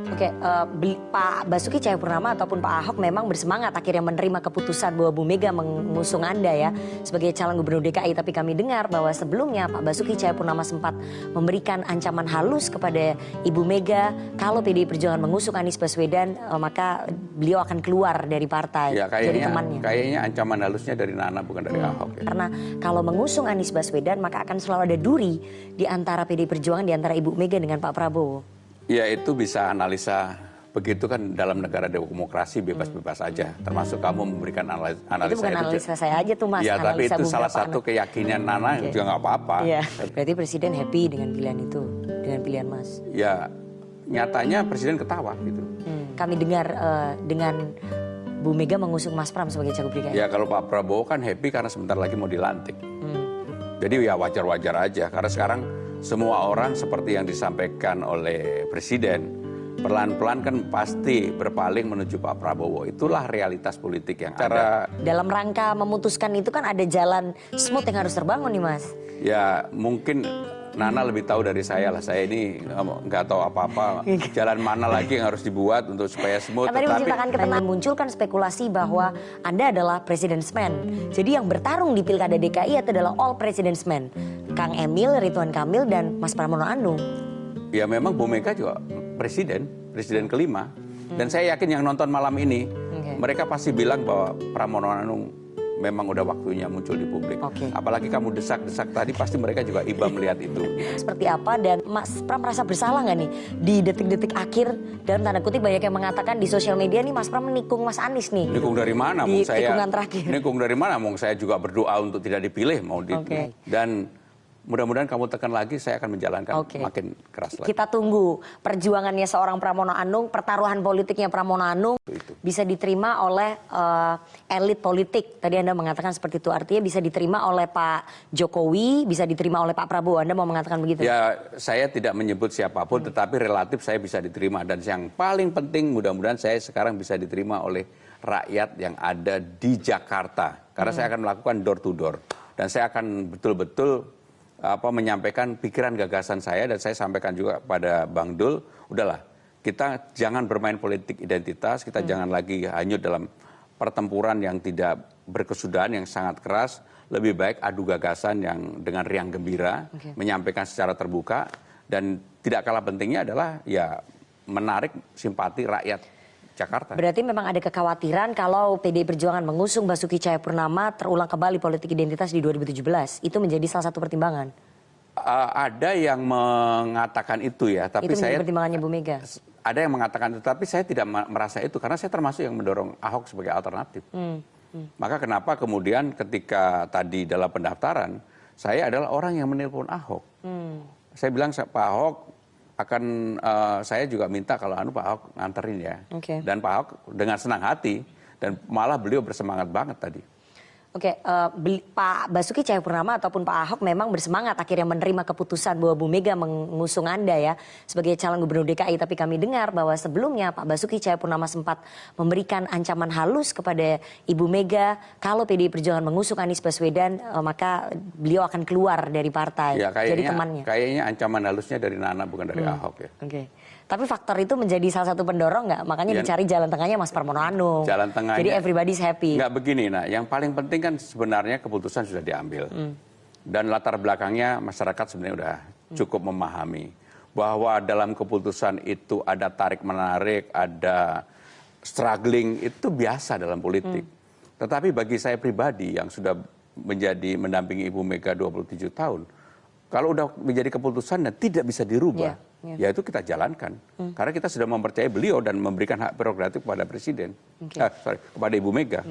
Oke, Pak Basuki Cahayapurnama ataupun Pak Ahok memang bersemangat akhirnya menerima keputusan bahwa Bu Mega mengusung Anda ya sebagai calon gubernur DKI. Tapi kami dengar bahwa sebelumnya Pak Basuki Cahayapurnama sempat memberikan ancaman halus kepada Ibu Mega kalau PDI Perjuangan mengusung Anies Baswedan maka beliau akan keluar dari partai ya, jadi temannya. Kayaknya ancaman halusnya dari Nana bukan dari Ahok. Ya. Karena kalau mengusung Anies Baswedan maka akan selalu ada duri di antara PDI Perjuangan, di antara Ibu Mega dengan Pak Prabowo. Ya itu bisa analisa begitu kan dalam negara demokrasi bebas-bebas aja. Termasuk kamu memberikan analisa itu bukan analisa saya aja tuh Mas. Ya tapi itu salah satu keyakinan Nana juga nggak apa-apa. Ya. Berarti Presiden happy dengan pilihan itu, dengan pilihan Mas. Ya nyatanya Presiden ketawa gitu. Kami dengar dengan Bu Mega mengusung Mas Pram sebagai cagup DKI. Ya kalau Pak Prabowo kan happy karena sebentar lagi mau dilantik. Jadi ya wajar-wajar aja karena sekarang semua orang seperti yang disampaikan oleh Presiden pelan-pelan kan pasti berpaling menuju Pak Prabowo. Itulah realitas politik yang ada. Dalam rangka memutuskan itu kan ada jalan smooth yang harus terbangun nih Mas. Ya mungkin Nana lebih tahu dari saya lah. Saya ini nggak tahu apa-apa. Jalan mana lagi yang harus dibuat untuk supaya smooth. Tadi munculkan spekulasi bahwa Anda adalah President's Man. Jadi yang bertarung di Pilkada DKI itu adalah all President's Man. Kang Emil, Ridwan Kamil, dan Mas Pramono Anung. Ya memang Bu Mega juga presiden kelima. Dan saya yakin yang nonton malam ini, mereka pasti bilang bahwa Pramono Anung memang udah waktunya muncul di publik. Apalagi kamu desak-desak tadi, pasti mereka juga iba melihat itu. Seperti apa dan Mas Pram merasa bersalah nggak nih di detik-detik akhir dalam tanda kutip banyak yang mengatakan di sosial media nih Mas Pram menikung Mas Anies nih. Nikung dari mana? Di tikungan terakhir. Nikung dari mana? Saya juga berdoa untuk tidak dipilih dan mudah-mudahan kamu tekan lagi, saya akan menjalankan makin keras lagi. Kita tunggu perjuangannya seorang Pramono Anung, pertaruhan politiknya Pramono Anung bisa diterima oleh elit politik. Tadi Anda mengatakan seperti itu, artinya bisa diterima oleh Pak Jokowi, bisa diterima oleh Pak Prabowo. Anda mau mengatakan begitu? Ya, saya tidak menyebut siapapun, tetapi relatif saya bisa diterima. Dan yang paling penting mudah-mudahan saya sekarang bisa diterima oleh rakyat yang ada di Jakarta. Karena saya akan melakukan door to door. Dan saya akan betul-betul menyampaikan pikiran gagasan saya dan saya sampaikan juga pada Bang Dul, udahlah kita jangan bermain politik identitas, kita jangan lagi hanyut dalam pertempuran yang tidak berkesudahan, yang sangat keras, lebih baik adu gagasan yang dengan riang gembira, menyampaikan secara terbuka dan tidak kalah pentingnya adalah ya menarik simpati rakyat Jakarta. Berarti memang ada kekhawatiran kalau PDI Perjuangan mengusung Basuki Cahayapurnama terulang kembali politik identitas di 2017. Itu menjadi salah satu pertimbangan. Ada yang mengatakan itu ya, tapi itu saya pertimbangannya Bu Mega. Ada yang mengatakan itu, tapi saya tidak merasa itu karena saya termasuk yang mendorong Ahok sebagai alternatif. Maka kenapa kemudian ketika tadi dalam pendaftaran saya adalah orang yang menelpon Ahok. Saya bilang Pak Ahok akan saya juga minta kalau Pak Ahok nganterin ya. Dan Pak Ahok dengan senang hati dan malah beliau bersemangat banget tadi. Pak Basuki Cahayapurnama ataupun Pak Ahok memang bersemangat akhirnya menerima keputusan bahwa Bu Mega mengusung Anda ya sebagai calon gubernur DKI. Tapi kami dengar bahwa sebelumnya Pak Basuki Cahayapurnama sempat memberikan ancaman halus kepada Ibu Mega kalau PDI Perjuangan mengusung Anies Baswedan maka beliau akan keluar dari partai jadi temannya. Kayaknya ancaman halusnya dari Nana bukan dari Ahok ya. Tapi faktor itu menjadi salah satu pendorong nggak? Makanya dicari jalan tengahnya Mas Pramono Anung. Jalan tengahnya. Jadi everybody's happy. Nggak begini, yang paling penting kan sebenarnya keputusan sudah diambil. Dan latar belakangnya masyarakat sebenarnya udah cukup memahami. Bahwa dalam keputusan itu ada tarik-menarik, ada struggling, itu biasa dalam politik. Tetapi bagi saya pribadi yang sudah mendampingi Ibu Mega 27 tahun, kalau udah menjadi keputusan dan tidak bisa dirubah, ya itu kita jalankan. Karena kita sudah mempercayai beliau dan memberikan hak prerogatif kepada Presiden, kepada Ibu Mega.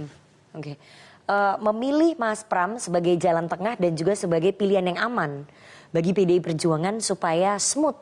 Memilih Mas Pram sebagai jalan tengah dan juga sebagai pilihan yang aman bagi PDI Perjuangan supaya smooth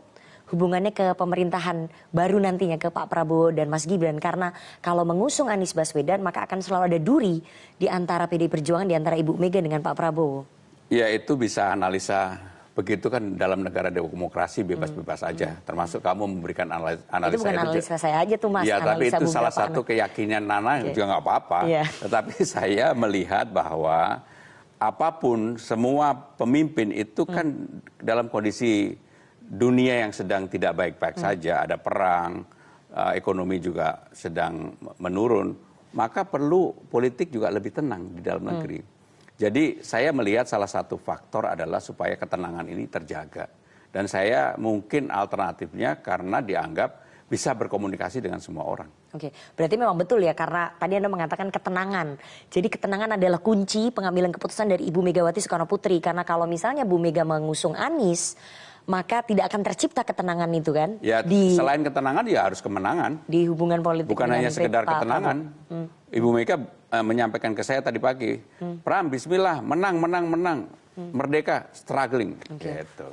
hubungannya ke pemerintahan baru nantinya ke Pak Prabowo dan Mas Gibran. Karena kalau mengusung Anies Baswedan maka akan selalu ada duri di antara PDI Perjuangan, di antara Ibu Mega dengan Pak Prabowo. Ya itu bisa analisa. Begitu kan dalam negara demokrasi bebas-bebas aja. Termasuk kamu memberikan analisa. Itu bukan analisa saya aja tuh Mas. Ya tapi itu salah satu keyakinan Nana juga nggak apa-apa. Tetapi saya melihat bahwa apapun semua pemimpin itu kan dalam kondisi dunia yang sedang tidak baik-baik saja. Ada perang, ekonomi juga sedang menurun, maka perlu politik juga lebih tenang di dalam negeri. Jadi saya melihat salah satu faktor adalah supaya ketenangan ini terjaga. Dan saya mungkin alternatifnya karena dianggap bisa berkomunikasi dengan semua orang. Oke, berarti memang betul ya, karena tadi Anda mengatakan ketenangan. Jadi ketenangan adalah kunci pengambilan keputusan dari Ibu Megawati Soekarno Putri. Karena kalau misalnya Bu Mega mengusung Anies, maka tidak akan tercipta ketenangan itu kan? Ya, selain ketenangan ya harus kemenangan. Di hubungan politik. Bukan hanya sekedar ketenangan. Ibu Mega menyampaikan ke saya tadi pagi, Pram, bismillah, menang. Merdeka, struggling. Gitu.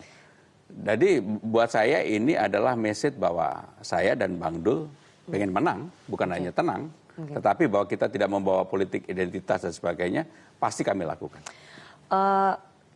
Jadi buat saya ini adalah message bahwa saya dan Bang Dul pengen menang, bukan hanya tenang. Tetapi bahwa kita tidak membawa politik identitas dan sebagainya, pasti kami lakukan.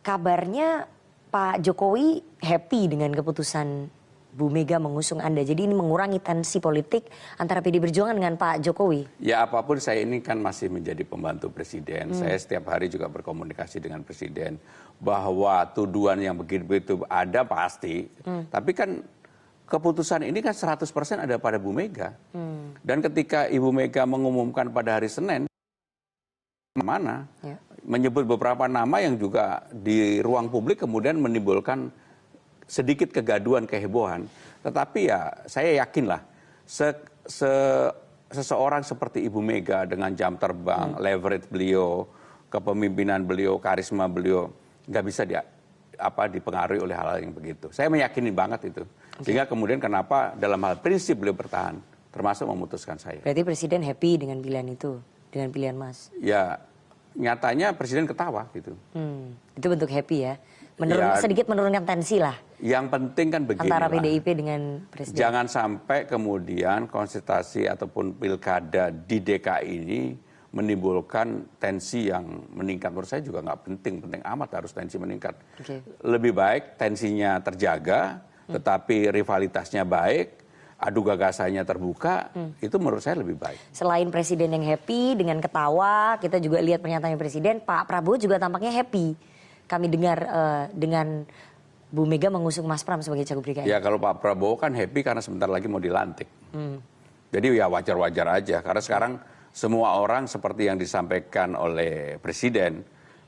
Kabarnya Pak Jokowi happy dengan keputusan Bu Mega mengusung Anda. Jadi ini mengurangi tensi politik antara PD Perjuangan dengan Pak Jokowi. Ya apapun, saya ini kan masih menjadi pembantu presiden. Saya setiap hari juga berkomunikasi dengan presiden. Bahwa tuduhan yang begitu-begitu ada pasti. Tapi kan keputusan ini kan 100% ada pada Bu Mega. Dan ketika Ibu Mega mengumumkan pada hari Senin, mana menyebut beberapa nama yang juga di ruang publik kemudian menimbulkan sedikit kegaduhan, kehebohan. Tetapi ya saya yakinlah seseorang seperti Ibu Mega dengan jam terbang, leverage beliau, kepemimpinan beliau, karisma beliau nggak bisa dipengaruhi oleh hal-hal yang begitu. Saya meyakini banget itu. Sehingga kemudian kenapa dalam hal prinsip beliau bertahan, termasuk memutuskan saya. Berarti Presiden happy dengan pilihan itu, dengan pilihan Mas? Ya nyatanya Presiden ketawa gitu. Itu bentuk happy ya? Sedikit menurunkan tensi lah. Yang penting kan begini antara PDIP dengan Presiden. Jangan sampai kemudian konsultasi ataupun pilkada di DKI ini menimbulkan tensi yang meningkat. Menurut saya juga nggak penting amat harus tensi meningkat. Lebih baik tensinya terjaga, tetapi rivalitasnya baik, adu gagasannya terbuka, itu menurut saya lebih baik. Selain Presiden yang happy dengan ketawa, kita juga lihat pernyataan Presiden, Pak Prabowo juga tampaknya happy. Kami dengar dengan Bu Mega mengusung Mas Pram sebagai Cagup DKI. Ya kalau Pak Prabowo kan happy karena sebentar lagi mau dilantik. Jadi ya wajar-wajar aja. Karena sekarang semua orang seperti yang disampaikan oleh Presiden,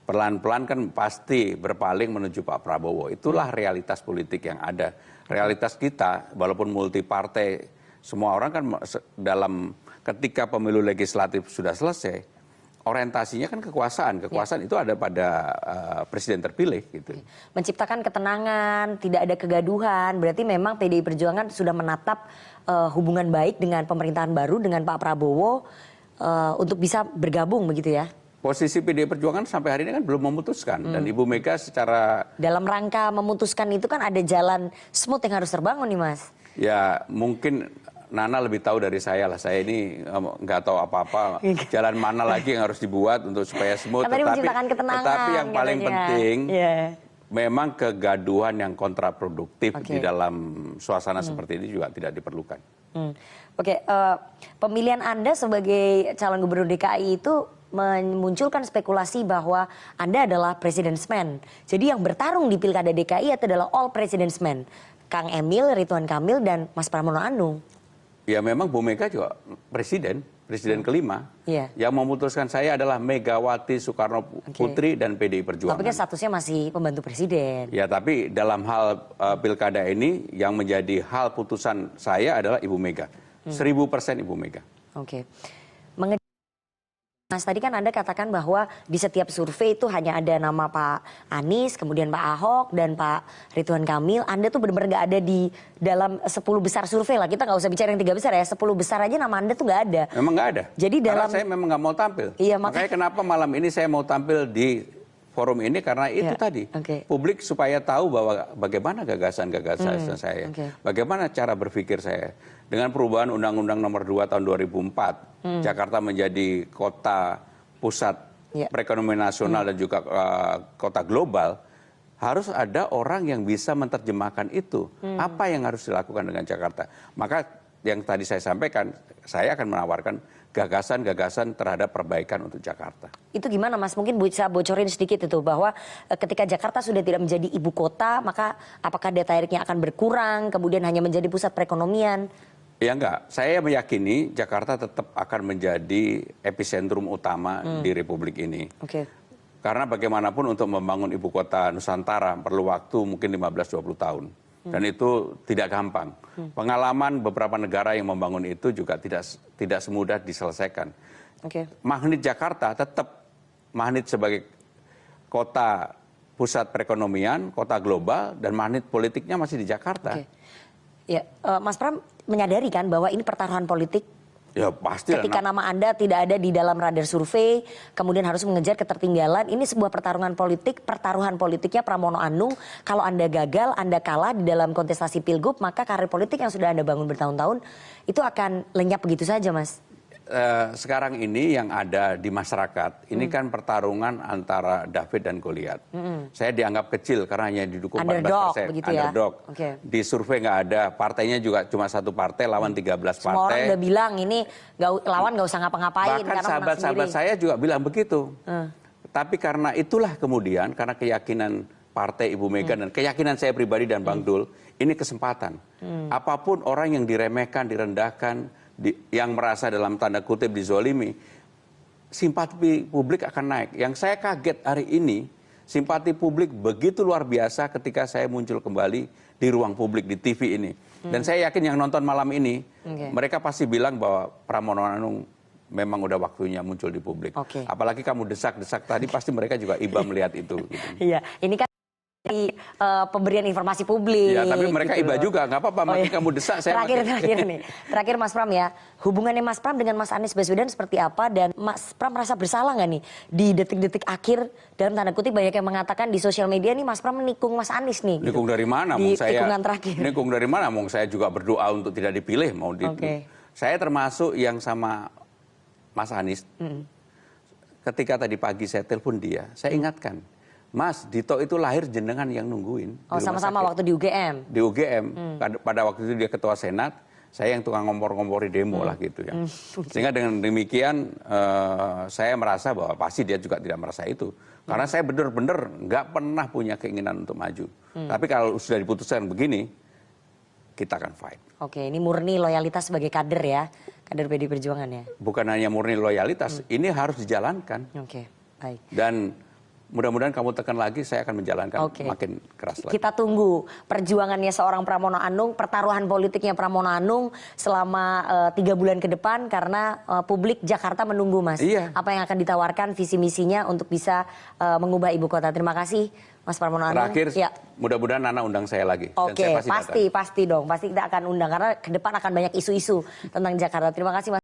pelan-pelan kan pasti berpaling menuju Pak Prabowo. Itulah realitas politik yang ada. Realitas kita, walaupun multi partai, semua orang kan dalam ketika pemilu legislatif sudah selesai, orientasinya kan kekuasaan. Kekuasaan itu ada pada presiden terpilih gitu. Menciptakan ketenangan, tidak ada kegaduhan. Berarti memang PDI Perjuangan sudah menatap hubungan baik dengan pemerintahan baru dengan Pak Prabowo untuk bisa bergabung begitu ya. Posisi PDI Perjuangan sampai hari ini kan belum memutuskan. Dan Ibu Mega secara dalam rangka memutuskan itu kan ada jalan smooth yang harus terbangun nih Mas. Ya mungkin Nana lebih tahu dari saya lah. Saya ini nggak tahu apa-apa. Jalan mana lagi yang harus dibuat untuk supaya smooth. Tetapi yang paling penting, memang kegaduhan yang kontraproduktif di dalam suasana seperti ini juga tidak diperlukan. Oke, pemilihan Anda sebagai calon gubernur DKI itu memunculkan spekulasi bahwa Anda adalah president's man. Jadi yang bertarung di pilkada DKI itu adalah all president's man. Kang Emil, Ridwan Kamil, dan Mas Pramono Anung. Ya memang Bu Mega juga presiden kelima. Yang memutuskan saya adalah Megawati Soekarno Putri dan PDI Perjuangan. Tapi kan statusnya masih pembantu presiden. Ya tapi dalam hal pilkada ini yang menjadi hal putusan saya adalah Ibu Mega. 1000% Ibu Mega. Oke. Mas, tadi kan Anda katakan bahwa di setiap survei itu hanya ada nama Pak Anies, kemudian Pak Ahok, dan Pak Ridwan Kamil. Anda tuh benar-benar nggak ada di dalam 10 besar survei lah. Kita nggak usah bicara yang 3 besar ya. 10 besar aja nama Anda tuh nggak ada. Memang nggak ada. Jadi karena saya memang nggak mau tampil. Iya, makanya kenapa malam ini saya mau tampil di forum ini karena itu tadi. Publik supaya tahu bahwa bagaimana gagasan-gagasan saya. Bagaimana cara berpikir saya. Dengan perubahan Undang-Undang Nomor 2 tahun 2004, Jakarta menjadi kota pusat perekonomian nasional dan juga kota global, harus ada orang yang bisa menerjemahkan itu. Apa yang harus dilakukan dengan Jakarta? Maka yang tadi saya sampaikan, saya akan menawarkan gagasan-gagasan terhadap perbaikan untuk Jakarta. Itu gimana Mas? Mungkin bisa bocorin sedikit itu bahwa ketika Jakarta sudah tidak menjadi ibu kota, maka apakah daya tariknya akan berkurang, kemudian hanya menjadi pusat perekonomian? Ya enggak, saya meyakini Jakarta tetap akan menjadi epicentrum utama di Republik ini. Oke. Karena bagaimanapun untuk membangun ibu kota Nusantara perlu waktu mungkin 15-20 tahun. Dan itu tidak gampang. Pengalaman beberapa negara yang membangun itu juga tidak semudah diselesaikan. Oke. Magnet Jakarta tetap magnet sebagai kota pusat perekonomian, kota global, dan magnet politiknya masih di Jakarta. Oke. Ya, Mas Pram menyadari kan bahwa ini pertaruhan politik. Ya pasti. Ketika nama Anda tidak ada di dalam radar survei, kemudian harus mengejar ketertinggalan, ini sebuah pertarungan politik, pertaruhan politiknya Pramono Anung. Kalau Anda gagal, Anda kalah di dalam kontestasi Pilgub, maka karir politik yang sudah Anda bangun bertahun-tahun, itu akan lenyap begitu saja, Mas. Sekarang ini yang ada di masyarakat, ini kan pertarungan antara David dan Goliat. Saya dianggap kecil karena hanya didukung Underdog, 14%. begitu ya? Underdog. Oke. Di survei nggak ada, partainya juga cuma satu partai lawan 13 partai. Semua orang udah bilang ini lawan nggak usah ngapa-ngapain. Bahkan sahabat-sahabat saya juga bilang begitu. Tapi karena itulah kemudian, karena keyakinan partai Ibu Mega dan keyakinan saya pribadi dan Bang Dul, ini kesempatan. Apapun orang yang diremehkan, direndahkan, yang merasa dalam tanda kutip dizolimi, simpati publik akan naik. Yang saya kaget hari ini, simpati publik begitu luar biasa ketika saya muncul kembali di ruang publik di TV ini. Dan saya yakin yang nonton malam ini, mereka pasti bilang bahwa Pramono Anung memang udah waktunya muncul di publik. Apalagi kamu desak-desak tadi, pasti mereka juga iba melihat itu. Gitu. Iya, ini kan dari pemberian informasi publik. Ya, tapi mereka gitu iba loh. juga, nggak apa-apa. Makin kamu desak, saya Terakhir nih. Terakhir Mas Pram ya, hubungannya Mas Pram dengan Mas Anies Baswedan seperti apa? Dan Mas Pram merasa bersalah nggak nih di detik-detik akhir, dalam tanda kutip banyak yang mengatakan di sosial media nih Mas Pram menikung Mas Anies nih. Nikung gitu. dari mana? Di saya, tikungan terakhir. Nikung dari mana? Mong saya juga berdoa untuk tidak dipilih. Saya termasuk yang sama Mas Anies. Ketika tadi pagi saya telepon dia, saya ingatkan. Mas, Dito itu lahir jenengan yang nungguin. Oh, sama-sama waktu di UGM? Di UGM. Pada waktu itu dia ketua Senat, saya yang tukang ngompor-ngompori demo lah gitu ya. Sehingga dengan demikian saya merasa bahwa pasti dia juga tidak merasa itu. Karena saya benar-benar nggak pernah punya keinginan untuk maju. Tapi kalau sudah diputuskan begini, kita akan fight. Oke, ini murni loyalitas sebagai kader ya, kader PD Perjuangan ya? Bukan hanya murni loyalitas, ini harus dijalankan. Oke, baik. Dan mudah-mudahan kamu tekan lagi, saya akan menjalankan makin keras lagi. Kita tunggu perjuangannya seorang Pramono Anung, pertaruhan politiknya Pramono Anung selama 3 bulan ke depan karena publik Jakarta menunggu, Mas. Iya. Apa yang akan ditawarkan visi misinya untuk bisa mengubah ibu kota. Terima kasih, Mas Pramono Anung. Terakhir, ya. mudah-mudahan Nana undang saya lagi. Oke, dan saya pasti pasti dong. Pasti kita akan undang karena ke depan akan banyak isu-isu tentang Jakarta. Terima kasih, Mas.